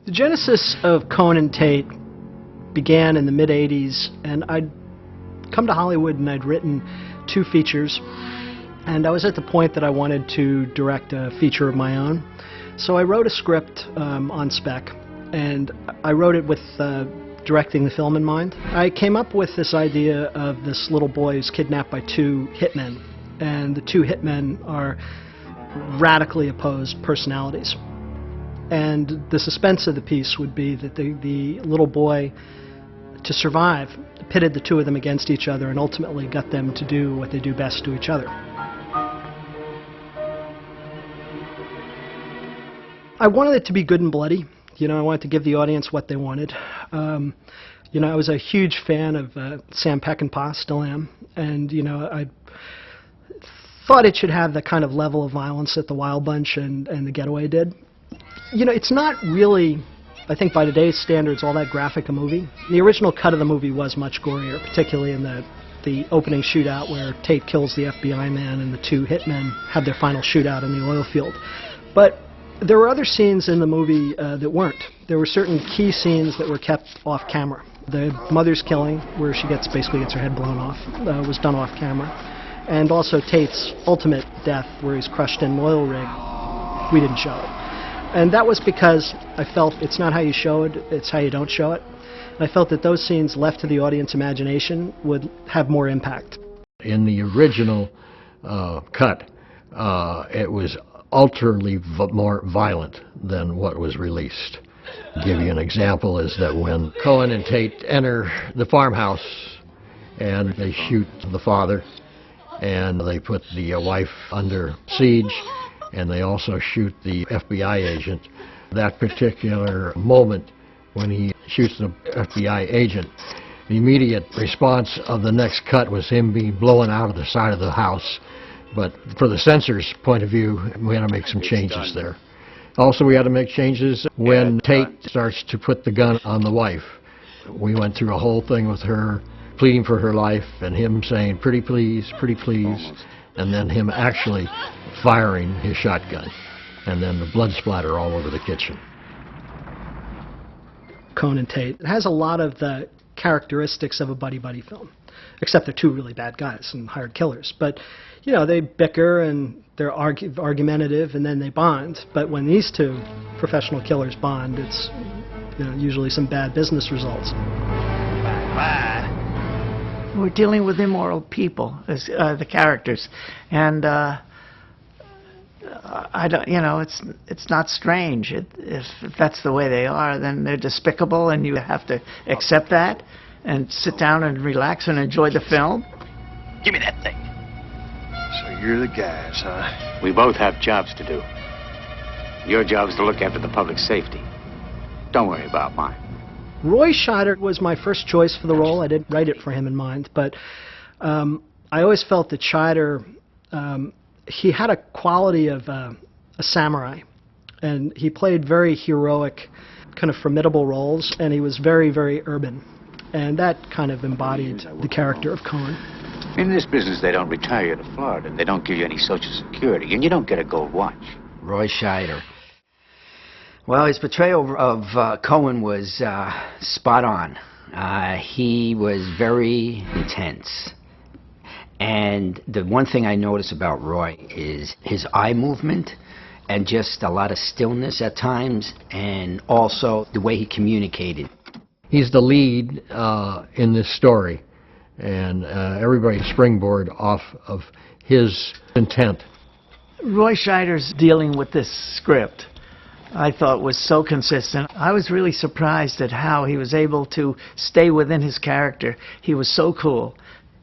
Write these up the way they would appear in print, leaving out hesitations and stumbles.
The genesis of Cohen and Tate began in the mid-'80s, and I'd come to Hollywood and I'd written 2 features, and I was at the point that I wanted to direct a feature of my own. So I wrote a script on spec, and I wrote it with directing the film in mind. I came up with this idea of this little boy who's kidnapped by 2 hitmen, and the 2 hitmen are radically opposed personalities. And the suspense of the piece would be that the little boy, to survive, pitted the 2 of them against each other and ultimately got them to do what they do best to each other. I wanted it to be good and bloody. I wanted to give the audience what they wanted. I was a huge fan of Sam Peckinpah, still am, and I thought it should have the kind of level of violence that The Wild Bunch and The Getaway did. It's not really, I think by today's standards, all that graphic a movie. The original cut of the movie was much gorier, particularly in the opening shootout where Tate kills the FBI man and the 2 hitmen have their final shootout in the oil field. But there were other scenes in the movie that weren't. There were certain key scenes that were kept off camera. The mother's killing, where she basically gets her head blown off, was done off camera. And also Tate's ultimate death, where he's crushed in an oil rig, we didn't show it. And that was because I felt it's not how you show it, it's how you don't show it. And I felt that those scenes left to the audience imagination would have more impact. In the original cut, it was ultimately more violent than what was released. To give you an example is that when Cohen and Tate enter the farmhouse and they shoot the father and they put the wife under siege and they also shoot the FBI agent, that particular moment when he shoots the FBI agent, the immediate response of the next cut was him being blown out of the side of the house. But for the censor's point of view, we had to make some changes there. Also, we had to make changes when Tate starts to put the gun on the wife. We went through a whole thing with her pleading for her life and him saying, pretty please, and then him actually firing his shotgun, and then the blood splatter all over the kitchen. Cohen and Tate. It has a lot of the characteristics of a buddy-buddy film, except they're 2 really bad guys and hired killers. But they bicker and they're argumentative and then they bond. But when these 2 professional killers bond, it's usually some bad business results. We're dealing with immoral people as the characters, and I don't. It's not strange. If that's the way they are, then they're despicable, and you have to accept that and sit down and relax and enjoy the film. Give me that thing. So you're the guys, huh? We both have jobs to do. Your job is to look after the public safety. Don't worry about mine. Roy Scheider was my first choice for the role. I didn't write it for him in mind, but I always felt that Scheider, he had a quality of a samurai, and he played very heroic, kind of formidable roles, and he was very, very urban, and that kind of embodied the character of Cohen. In this business, they don't retire you to Florida. They don't give you any Social Security, and you don't get a gold watch. Roy Scheider. Well, his portrayal of Cohen was spot on. He was very intense. And the one thing I notice about Roy is his eye movement and just a lot of stillness at times, and also the way he communicated. He's the lead in this story, and everybody springboard off of his intent. Roy Scheider's dealing with this script, I thought, was so consistent. I was really surprised at how he was able to stay within his character. He was so cool.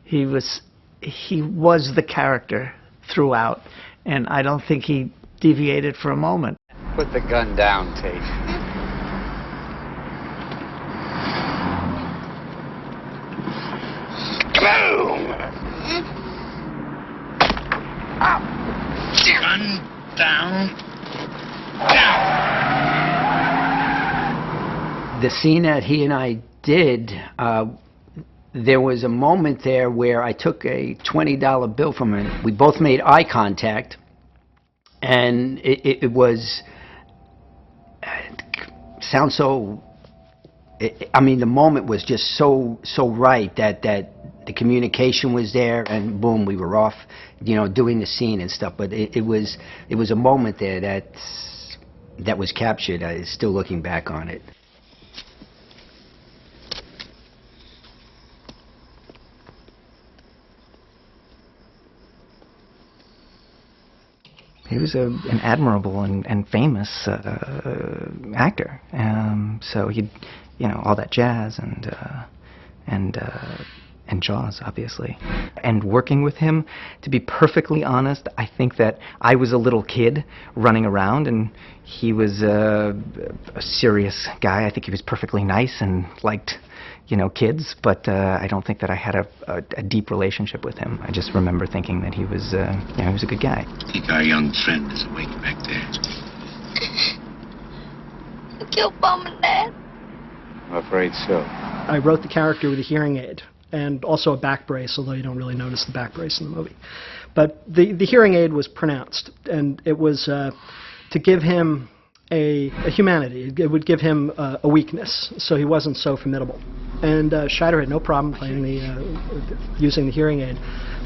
He was the character throughout, and I don't think he deviated for a moment. Put the gun down, Tate. Boom! Up! Gun down! Down! The scene that he and I did, there was a moment there where I took a $20 bill from him. We both made eye contact, and it was sounds so... I mean, the moment was just so right that the communication was there, and boom, we were off, you know, doing the scene and stuff. But it was a moment there that was captured. Still looking back on it. He was an admirable and famous actor. So he'd, you know, all that jazz and Jaws, obviously. And working with him, to be perfectly honest, I think that I was a little kid running around, and he was a serious guy. I think he was perfectly nice and liked, you know, kids, but I don't think that I had a deep relationship with him. I just remember thinking that he was, you know, he was a good guy. I think our young friend is awake back there. You killed Mom and Dad? I'm afraid so. I wrote the character with a hearing aid and also a back brace, although you don't really notice the back brace in the movie. But the hearing aid was pronounced, and it was to give him a humanity. It would give him a weakness, so he wasn't so formidable. And Scheider had no problem playing using the hearing aid.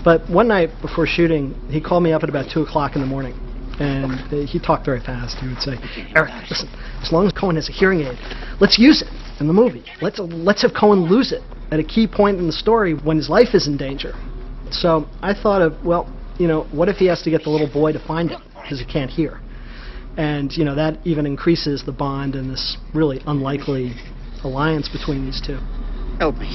But one night before shooting, he called me up at about 2 o'clock in the morning, and he talked very fast. He would say, "Eric, listen, as long as Cohen has a hearing aid, let's use it in the movie. Let's have Cohen lose it at a key point in the story when his life is in danger." So I thought of, well, you know, what if he has to get the little boy to find him because he can't hear? And, you know, that even increases the bond and this really unlikely alliance between these two. Help me.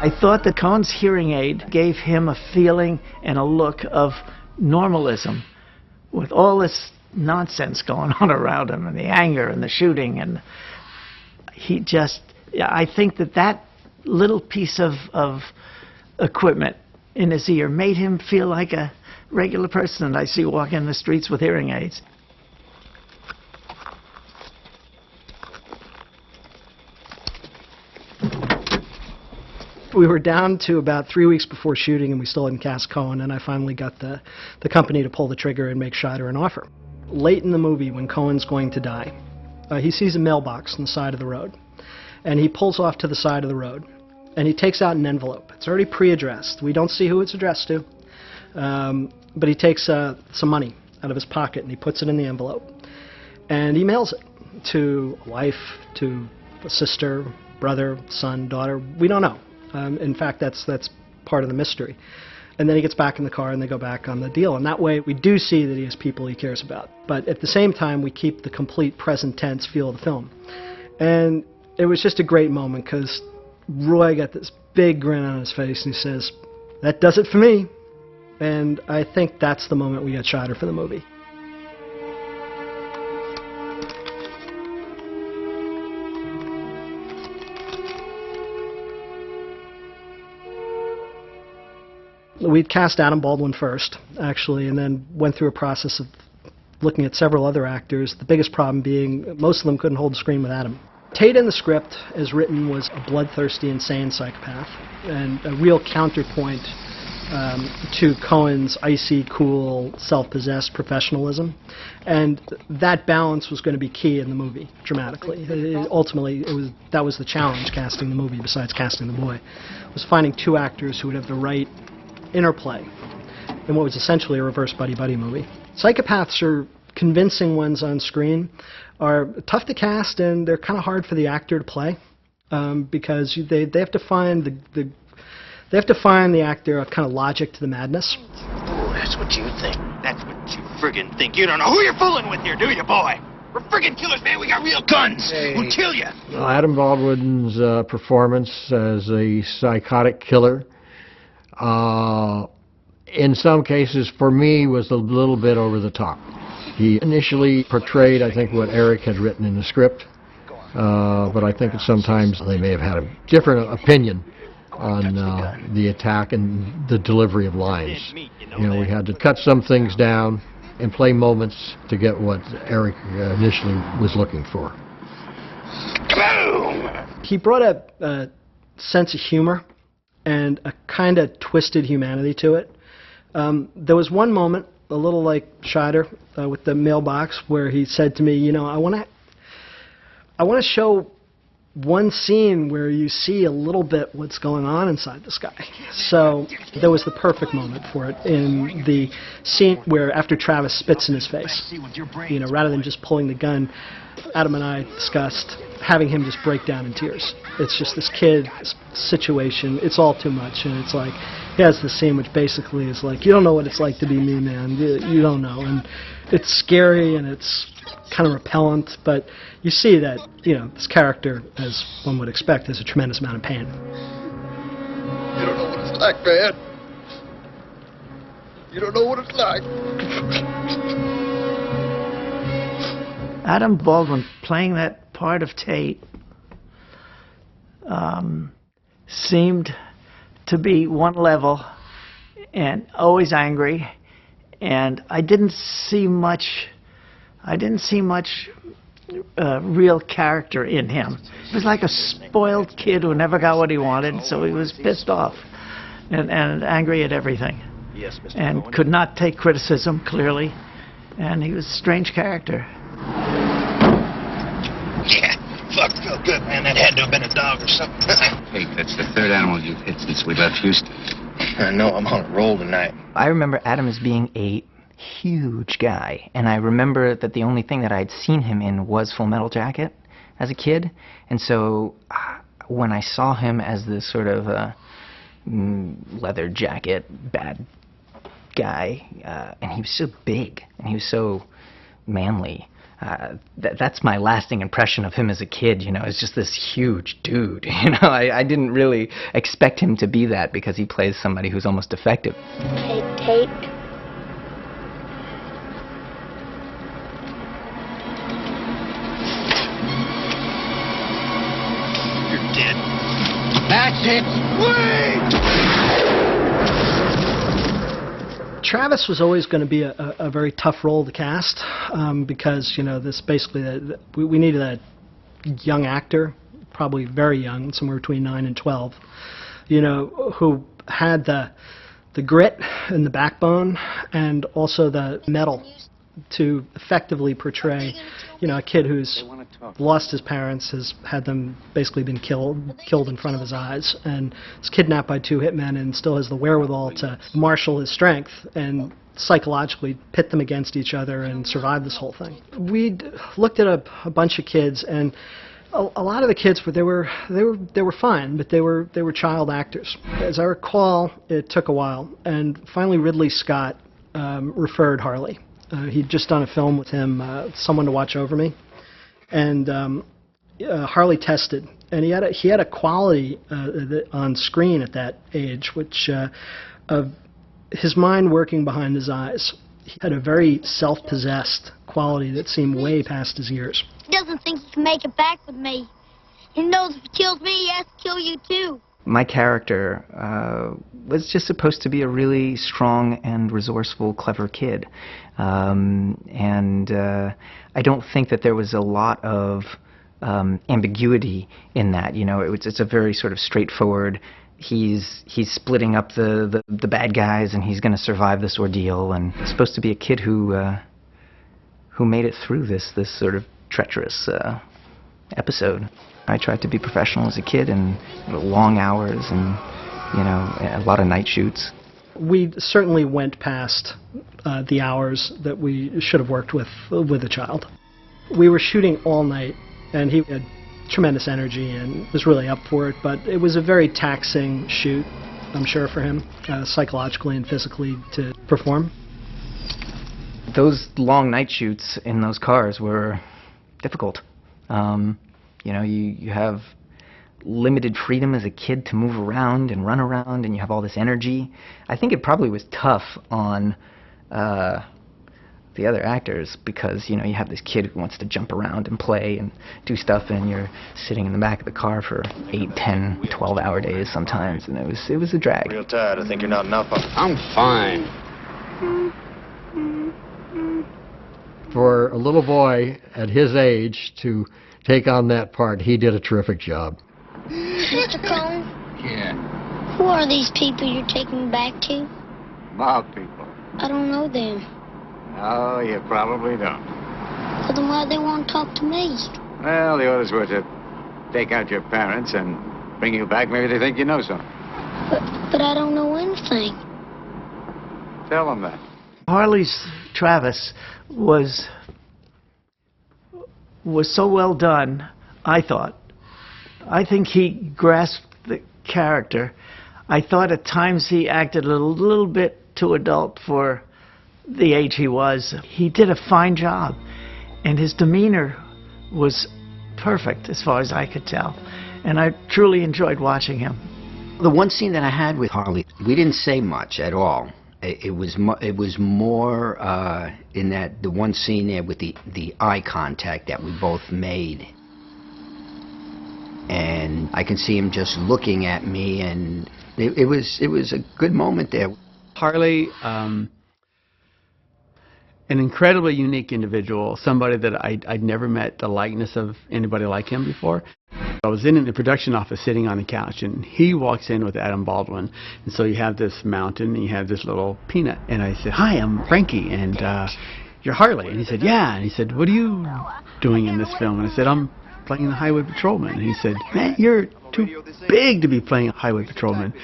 I thought that Cohen's hearing aid gave him a feeling and a look of normalism with all this nonsense going on around him and the anger and the shooting, and he just, I think that little piece of equipment in his ear made him feel like a regular person that I see walking the streets with hearing aids. We were down to about 3 weeks before shooting, and we still hadn't cast Cohen, and I finally got the company to pull the trigger and make Scheider an offer. Late in the movie, when Cohen's going to die, he sees a mailbox on the side of the road, and he pulls off to the side of the road, and he takes out an envelope. It's already pre-addressed. We don't see who it's addressed to, but he takes some money out of his pocket, and he puts it in the envelope, and he mails it to a wife, to a sister, brother, son, daughter. We don't know. In fact, that's part of the mystery. And then he gets back in the car and they go back on the deal. And that way we do see that he has people he cares about. But at the same time, we keep the complete present tense feel of the film. And it was just a great moment because Roy got this big grin on his face and he says, "That does it for me." And I think that's the moment we got Scheider for the movie. We'd cast Adam Baldwin first, actually, and then went through a process of looking at several other actors, the biggest problem being most of them couldn't hold the screen with Adam. Tate in the script, as written, was a bloodthirsty, insane psychopath, and a real counterpoint to Cohen's icy, cool, self-possessed professionalism. And that balance was going to be key in the movie, dramatically. Ultimately, that was the challenge, casting the movie, besides casting the boy, was finding two actors who would have the right interplay in what was essentially a reverse buddy-buddy movie. Psychopaths are convincing ones on screen, are tough to cast, and they're kind of hard for the actor to play because they have to find the actor a kind of logic to the madness. Oh, that's what you think. That's what you friggin' think. You don't know who you're fooling with here, do you, boy? We're friggin' killers, man. We got real guns. We'll kill you. Well, Adam Baldwin's performance as a psychotic killer, in some cases, for me, was a little bit over the top. He initially portrayed, I think, what Eric had written in the script, but I think that sometimes they may have had a different opinion on the attack and the delivery of lines. You know, we had to cut some things down and play moments to get what Eric initially was looking for. Kaboom! He brought a sense of humor and a kind of twisted humanity to it. There was one moment, a little like Scheider with the mailbox, where he said to me, you know, I want to show one scene where you see a little bit what's going on inside this guy. So there was the perfect moment for it in the scene where after Travis spits in his face, you know, rather than just pulling the gun, Adam and I discussed having him just break down in tears. It's just this kid situation, it's all too much, and it's like, he has this scene which basically is like, you don't know what it's like to be me, man, you don't know, and it's scary and it's kind of repellent, but you see that, you know, this character, as one would expect, has a tremendous amount of pain. You don't know what it's like, man. You don't know what it's like. Adam Baldwin playing that part of Tate seemed to be one level and always angry, and I didn't see much real character in him. He was like a spoiled kid who never got what he wanted, so he was pissed off and angry at everything. Yes, Mr. And Cohen. could not take criticism, clearly, and he was a strange character. Yeah, fuck, feel good, man. That had to have been a dog or something. Hey, that's the third animal you've hit since we left Houston. I know, I'm on a roll tonight. I remember Adam as being a huge guy, and I remember that the only thing that I'd seen him in was Full Metal Jacket as a kid, and so when I saw him as this sort of leather jacket bad guy, and he was so big, and he was so manly, that's my lasting impression of him as a kid, you know, is just this huge dude, you know. I didn't really expect him to be that because he plays somebody who's almost defective. Tate. You're dead. That's it. Wait! Travis was always going to be a very tough role to cast because, you know, this basically, we needed a young actor, probably very young, somewhere between 9 and 12, you know, who had the grit and the backbone and also the mettle to effectively portray, you know, a kid who's lost his parents, has had them basically been killed in front of his eyes, and is kidnapped by two hitmen and still has the wherewithal to marshal his strength and psychologically pit them against each other and survive this whole thing. We looked at a bunch of kids, and a lot of the kids they were fine, but they were child actors. As I recall, it took a while, and finally Ridley Scott referred Harley. He'd just done a film with him, Someone to Watch Over Me, and Harley tested, and he had a quality on screen at that age, which of his mind working behind his eyes. He had a very self-possessed quality that seemed way past his years. He doesn't think he can make it back with me. He knows if he kills me, he has to kill you too. My character was just supposed to be a really strong and resourceful, clever kid. And I don't think that there was a lot of ambiguity in that. You know, it's a very sort of straightforward, he's splitting up the bad guys and he's going to survive this ordeal. And it's supposed to be a kid who made it through this sort of treacherous episode. I tried to be professional as a kid, and long hours and, you know, a lot of night shoots. We certainly went past the hours that we should have worked with a child. We were shooting all night, and he had tremendous energy and was really up for it, but it was a very taxing shoot, I'm sure, for him, psychologically and physically, to perform. Those long night shoots in those cars were difficult. You know, you have limited freedom as a kid to move around and run around, and you have all this energy. I think it probably was tough on the other actors because, you know, you have this kid who wants to jump around and play and do stuff, and you're sitting in the back of the car for 8, 10, 12-hour days sometimes, and it was a drag. Real tired. I think you're not enough of it. I'm fine. For a little boy at his age to take on that part, he did a terrific job. Mr. Cohen, Yeah. who are these people you're taking me back to? Mob people. I don't know them. Oh, you probably don't. So then why do they want to talk to me? Well, the orders were to take out your parents and bring you back. Maybe they think you know something. But I don't know anything. Tell them that. Harley's Travis was so well done, I thought. I think he grasped the character. I thought at times he acted a little bit too adult for the age he was. He did a fine job, and his demeanor was perfect as far as I could tell. And I truly enjoyed watching him. The one scene that I had with Harley, we didn't say much at all. It was more in that the one scene there with the eye contact that we both made, and I can see him just looking at me, and it was a good moment there. Harley, an incredibly unique individual, somebody that I'd never met the likeness of anybody like him before. I was in the production office sitting on the couch, and he walks in with Adam Baldwin. And so you have this mountain, and you have this little peanut. And I said, "Hi, I'm Frankie, and you're Harley." And he said, "Yeah." And he said, "What are you doing in this film?" And I said, "I'm playing the highway patrolman." And he said, "Man, you're too big to be playing a highway patrolman."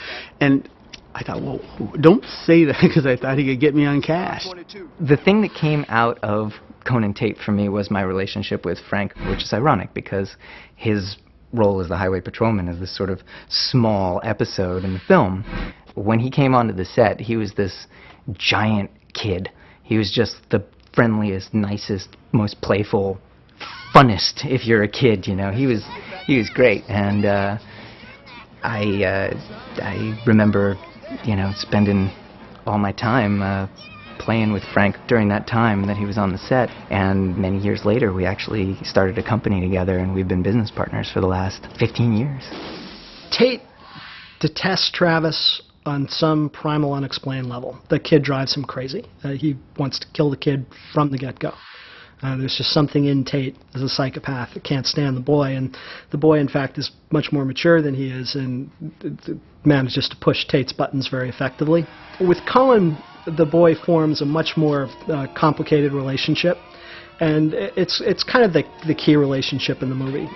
And I thought, well, don't say that, because I thought he could get me on cash. The thing that came out of Cohen and Tate for me was my relationship with Frank, which is ironic because his role as the highway patrolman is this sort of small episode in the film. When he came onto the set, he was this giant kid. He was just the friendliest, nicest, most playful, funnest if you're a kid, you know. He was great, and I remember, you know, spending all my time playing with Frank during that time that he was on the set. And many years later, we actually started a company together, and we've been business partners for the last 15 years. Tate detests Travis on some primal, unexplained level. The kid drives him crazy. He wants to kill the kid from the get-go. There's just something in Tate as a psychopath that can't stand the boy, and the boy, in fact, is much more mature than he is, and manages to push Tate's buttons very effectively. With Cohen, the boy forms a much more complicated relationship, and it's kind of the key relationship in the movie,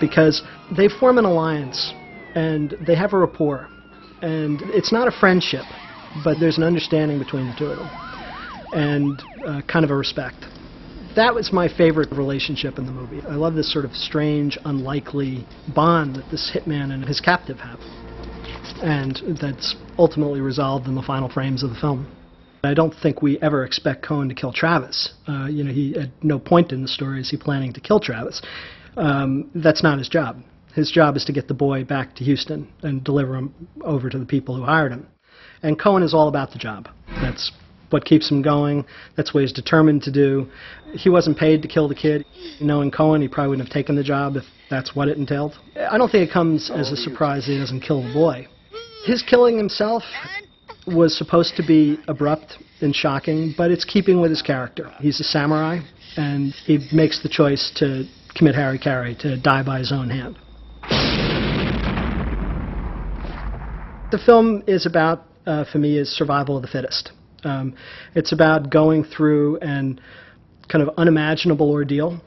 because they form an alliance, and they have a rapport, and it's not a friendship, but there's an understanding between the two of them, and kind of a respect. That was my favorite relationship in the movie. I love this sort of strange, unlikely bond that this hitman and his captive have, and that's ultimately resolved in the final frames of the film. I don't think we ever expect Cohen to kill Travis. You know, he at no point in the story is he planning to kill Travis. That's not his job. His job is to get the boy back to Houston and deliver him over to the people who hired him. And Cohen is all about the job. That's what keeps him going. That's what he's determined to do. He wasn't paid to kill the kid. Knowing Cohen, he probably wouldn't have taken the job if that's what it entailed. I don't think it comes as a surprise that he doesn't kill the boy. His killing himself was supposed to be abrupt and shocking, but it's keeping with his character. He's a samurai, and he makes the choice to commit hara-kiri, to die by his own hand. The film is about, for me, is survival of the fittest. It's about going through an kind of unimaginable ordeal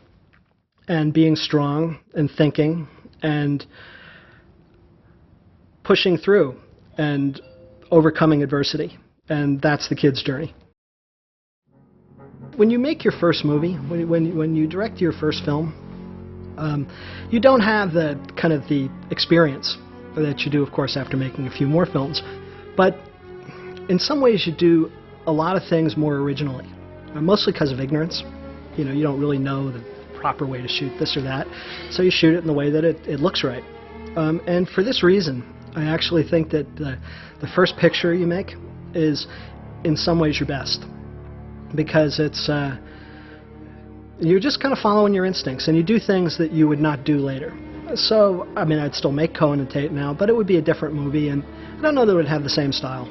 and being strong and thinking and pushing through and overcoming adversity. And that's the kid's journey. When you make your first movie, when you direct your first film, you don't have the kind of the experience that you do, of course, after making a few more films. But in some ways, you do a lot of things more originally, mostly because of ignorance. You know, you don't really know the proper way to shoot this or that, so you shoot it in the way that it looks right. And for this reason, I actually think that the first picture you make is, in some ways, your best, because it's you're just kind of following your instincts, and you do things that you would not do later. So, I mean, I'd still make Cohen and Tate now, but it would be a different movie, and I don't know that it would have the same style.